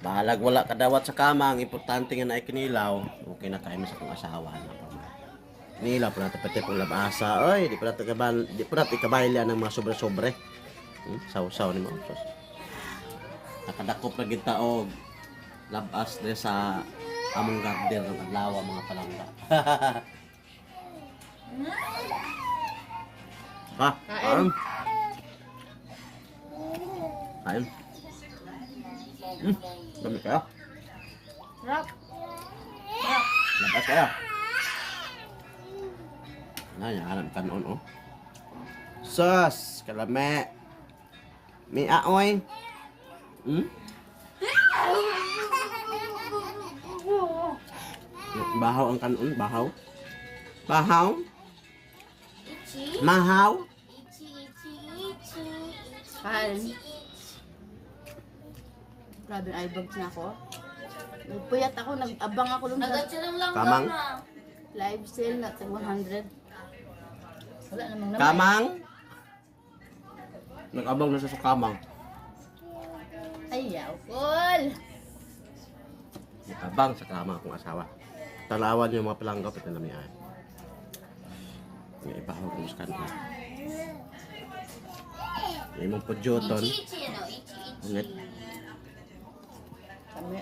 Bahalag wala kadawat sa kama, ang importante nga na ikinilaw, okay na tayo sa kong asawa na pa. Kinilaw pa natin pati pong labasa. Oy, di pa natin ikabayla ng mga sobre-sobre. Saw-saw ni mo. Nakadakop na kita og labas na sa among garden ng adlaw mga palangga. Ha? Kain. Kain. Dami kaya? Rap. Labas kaya? Hanap kanon, oh. Sus! Kalame! May aoy! Bahaw ang kanon? Bahaw? Bahaw? Mahaw? Kain. Grabe, eyebag na ako. Nagpuyat ako, nag-abang ako lang sa Kamang? live sale na 100. Wala namang naman. Kamang? Nag-abang na siya sa kamang. Ayaw, cool. Nag-abang sa kamang akong asawa. Tanawan niyo yung mga palangga, pati na may ay. May ibahaw kong sa kanon. May mong podyoton. Ingat. Kami,